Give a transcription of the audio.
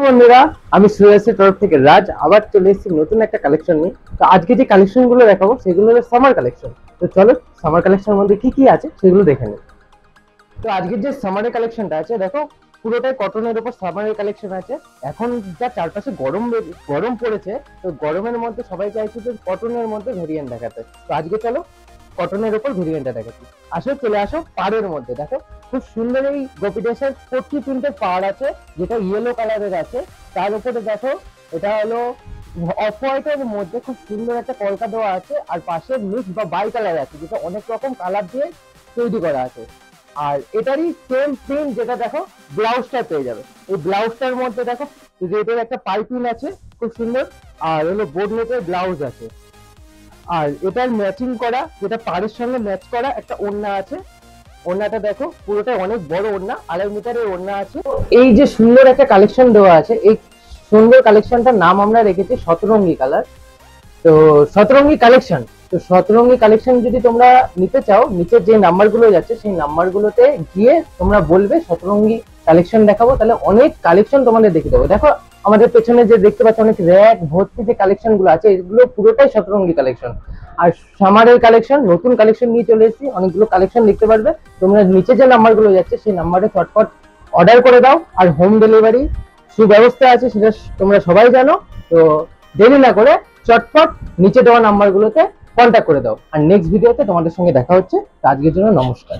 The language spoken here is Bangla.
বন্ধুরা, আমি সুয়েসের তরফ থেকে রাজ আবার চলে এসেছি নতুন একটা কালেকশন নিয়ে। তো আজকে যে কালেকশন গুলো দেখাবো সেগুলো হলো সামার কালেকশন। তো চলো সামার কালেকশনের মধ্যে কি কি আছে সেগুলো দেখে নিই। তো আজকের যে সামারের কালেকশনটা আছে দেখো, পুরোটাই কটনের উপর সামারের কালেকশন আছে। এখন যা চারপাশে গরম পড়েছে, তো গরমের মধ্যে সবাই চাইছে যে কটনের মধ্যে ভেরিয়েন্ট দেখাতে। তো আজকে চলো কটনের উপর ভেরিয়েন্টটা দেখাচ্ছি। আসো, চলে আসো পাড়ের মধ্যে। দেখো খুব সুন্দর এই গোপিডেসের 40 প্রিন্টের পাড় আছে, যেটা ইয়েলো কালারের আছে। তার উপরে দেখো এটা হলো অফ হোয়াইটের মধ্যে খুব সুন্দর একটা কলকা দেওয়া আছে, আর পাশে মিক্স বা বাই কালার আছে, যেটা অনেক রকম কালার দিয়ে তৈরি করা আছে। আর এটারই সেম প্রিন্ট যেটা দেখো ব্লাউজটা পেয়ে যাবে। এই ব্লাউজটার মধ্যে দেখো যে এটার একটা পাইপিং আছে খুব সুন্দর, আর হলো বোর্ড নেটের ব্লাউজ আছে। আর এটার ম্যাচিং করা, যেটা পাড়ের সঙ্গে ম্যাচ করা একটা ওড়না আছে। ওড়নাটা দেখো পুরোটা অনেক বড় ওড়না, 2.5 মিটারের ওড়না আছে। এই যে সুন্দর একটা কালেকশন দেওয়া আছে, এই সুন্দর কালেকশনটার নাম আমরা রেখেছি শতরঙ্গী কালার। তো শতরঙ্গী কালেকশন, তো শতরঙ্গী কালেকশন যদি তোমরা নিতে চাও, নিচের যে নাম্বারগুলো যাচ্ছে সেই নাম্বারগুলোতে গিয়ে তোমরা বলবে শতরঙ্গী কালেকশন দেখাবো, তাহলে অনেক কালেকশন তোমাদের দেখে দেবো। দেখো আমাদের পেছনে যে দেখতে পাচ্ছ অনেক র্যাক ভর্তি যে কালেকশন গুলো আছে, এগুলো পুরোটাই শতরঙ্গী কালেকশন। আর সামারের কালেকশন, নতুন কালেকশন নিয়ে চলে এসেছি, অনেকগুলো কালেকশন দেখতে পারবে। তোমরা নিচে যে নাম্বারগুলো যাচ্ছে সেই নাম্বারে চটপট অর্ডার করে দাও, আর হোম ডেলিভারি সুব্যবস্থা আছে, সেটা তোমরা সবাই জানো। তো দেরি না করে চটপট নিচে দেওয়া নাম্বারগুলোতে কন্ট্যাক্ট করে দাও। আর নেক্সট ভিডিওতে তোমাদের সঙ্গে দেখা হচ্ছে। আজকের জন্য নমস্কার।